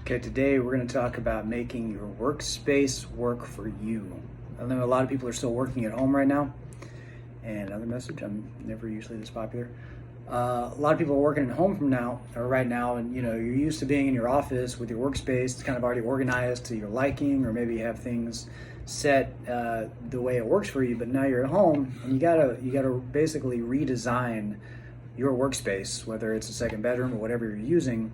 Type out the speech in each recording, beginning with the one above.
Okay, today we're going to talk about making your workspace work for you. I know a lot of people are still working at home right now. And another message, I'm never usually this popular. A lot of people are working at home right now, and you're used to being in your office with your workspace. It's kind of already organized to your liking, or maybe you have things set the way it works for you. But now you're at home, and you gotta basically redesign your workspace, whether it's a second bedroom or whatever you're using.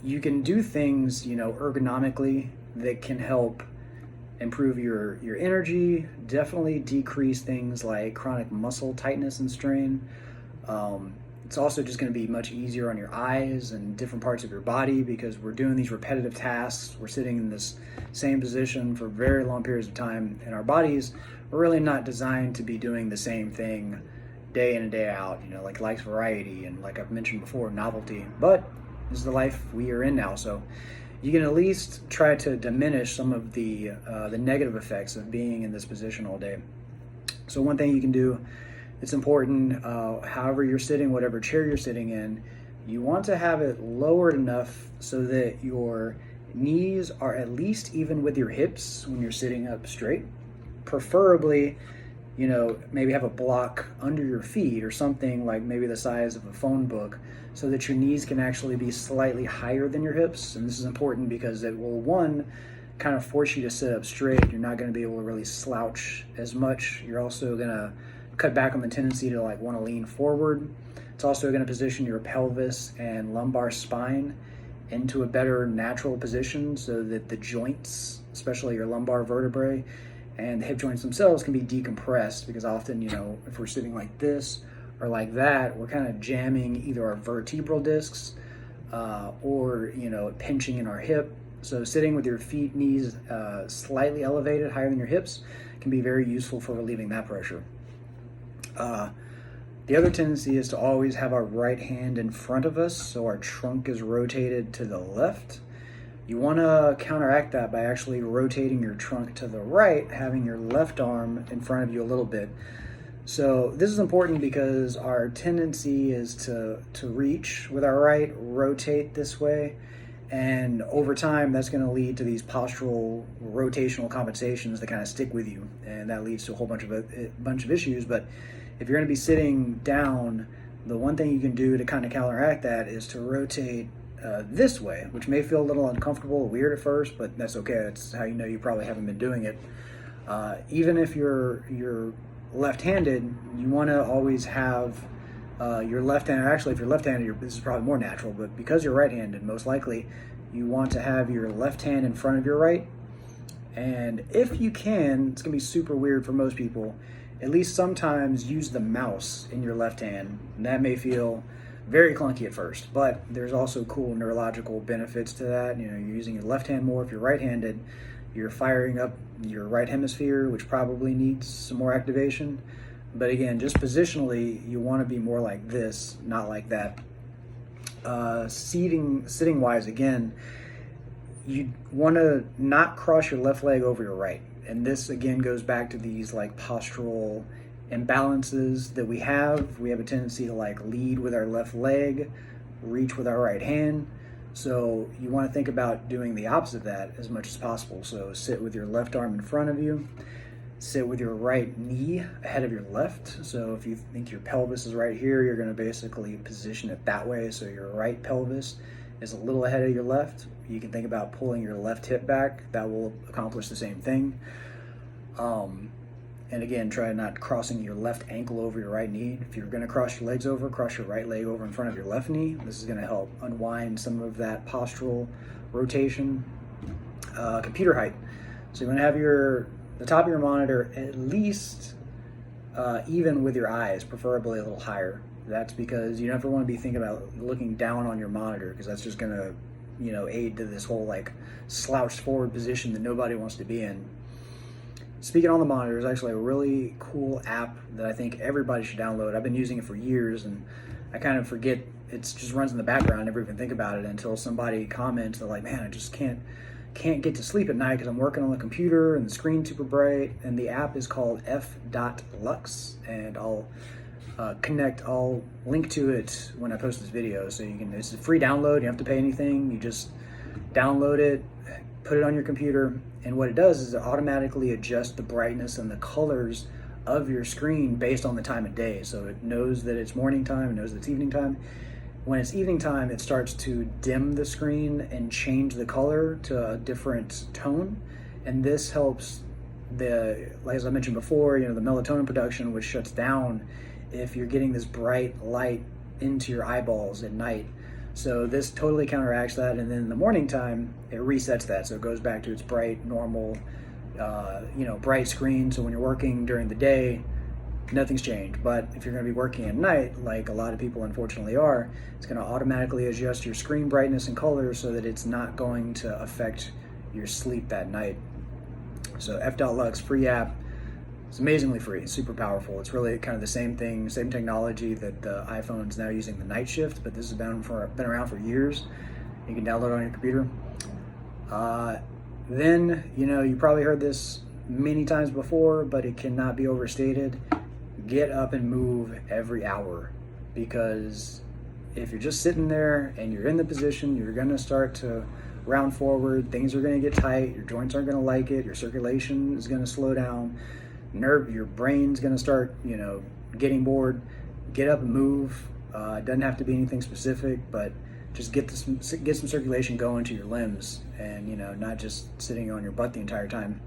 You can do things, ergonomically that can help improve your energy, definitely decrease things like chronic muscle tightness and strain. It's also just going to be much easier on your eyes and different parts of your body because we're doing these repetitive tasks. We're sitting in this same position for very long periods of time, and our bodies are really not designed to be doing the same thing day in and day out. Like likes variety and, like I've mentioned before, novelty. But this is the life we are in now, so you can at least try to diminish some of the negative effects of being in this position all day. So one thing you can do, it's important, however you're sitting, whatever chair you're sitting in, you want to have it lowered enough so that your knees are at least even with your hips when you're sitting up straight. Preferably, maybe have a block under your feet or something like maybe the size of a phone book so that your knees can actually be slightly higher than your hips. And this is important because it will, one, kind of force you to sit up straight. You're not going to be able to really slouch as much. You're also going to cut back on the tendency to want to lean forward. It's also going to position your pelvis and lumbar spine into a better natural position so that the joints, especially your lumbar vertebrae and the hip joints themselves, can be decompressed, because often, if we're sitting like this or like that, we're kind of jamming either our vertebral discs or pinching in our hip. So sitting with your feet, knees slightly elevated, higher than your hips, can be very useful for relieving that pressure. The other tendency is to always have our right hand in front of us, so our trunk is rotated to the left. You want to counteract that by actually rotating your trunk to the right, having your left arm in front of you a little bit. So this is important because our tendency is to reach with our right, rotate this way, and over time that's going to lead to these postural rotational compensations that kind of stick with you, and that leads to a whole bunch of issues. But if you're going to be sitting down, the one thing you can do to kind of counteract that is to rotate this way, which may feel a little uncomfortable, weird at first, but that's okay. That's how you probably haven't been doing it. Even if you're left-handed, you want to always have your left hand. Actually, if you're left-handed, this is probably more natural, but because you're right-handed, most likely you want to have your left hand in front of your right. And if you can, it's gonna be super weird for most people, at least sometimes use the mouse in your left hand. And that may feel very clunky at first, but there's also cool neurological benefits to that. You're using your left hand more. If you're right-handed, you're firing up your right hemisphere, which probably needs some more activation. But again, just positionally, you want to be more like this, not like that. Sitting wise, again, you want to not cross your left leg over your right. And this again goes back to these postural imbalances that we have. We have a tendency to lead with our left leg, reach with our right hand. So you want to think about doing the opposite of that as much as possible. So sit with your left arm in front of you, sit with your right knee ahead of your left. So if you think your pelvis is right here, you're going to basically position it that way. So your right pelvis is a little ahead of your left. You can think about pulling your left hip back. That will accomplish the same thing. And again, try not crossing your left ankle over your right knee. If you're going to cross your legs over, cross your right leg over in front of your left knee. This is going to help unwind some of that postural rotation. Computer height. So you want to have the top of your monitor at least even with your eyes, preferably a little higher. That's because you never want to be thinking about looking down on your monitor, because that's just going to aid to this whole slouched forward position that nobody wants to be in. Speaking on the monitor is actually a really cool app that I think everybody should download. I've been using it for years, and I kind of forget, it just runs in the background. I never even think about it until somebody comments. They're like, man, I just can't get to sleep at night because I'm working on the computer and the screen's super bright. And the app is called f.lux, and I'll link to it when I post this video. So it's a free download. You don't have to pay anything. You just download it, put it on your computer, and what it does is it automatically adjusts the brightness and the colors of your screen based on the time of day. So it knows that it's morning time, it knows that it's evening time. When it's evening time, it starts to dim the screen and change the color to a different tone. And this helps like as I mentioned before, the melatonin production, which shuts down if you're getting this bright light into your eyeballs at night. So this totally counteracts that, and then in the morning time, it resets that. So it goes back to its bright, normal, bright screen. So when you're working during the day, nothing's changed. But if you're going to be working at night, like a lot of people unfortunately are, it's going to automatically adjust your screen brightness and color so that it's not going to affect your sleep that night. So F.Lux, free app. It's amazingly free. It's super powerful. It's really kind of the same thing, same technology that the iPhone is now using, the night shift, but this has been around for years. You can download it on your computer. Then, you probably heard this many times before, but it cannot be overstated. Get up and move every hour, because if you're just sitting there and you're in the position, you're going to start to round forward. Things are going to get tight. Your joints aren't going to like it. Your circulation is going to slow down. Your brain's going to start, getting bored. Get up and move. It doesn't have to be anything specific, but just get some circulation going to your limbs, and not just sitting on your butt the entire time.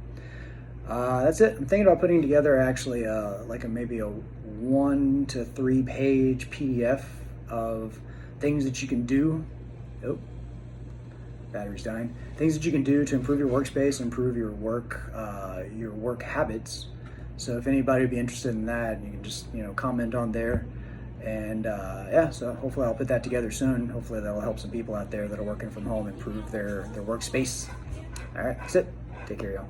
That's it. I'm thinking about putting together actually maybe a 1 to 3 page PDF of things that you can do. Oh, battery's dying. Things that you can do to improve your workspace, improve your work habits. So if anybody would be interested in that, you can just comment on there. And so hopefully I'll put that together soon. Hopefully that'll help some people out there that are working from home improve their workspace. All right, that's it. Take care, y'all.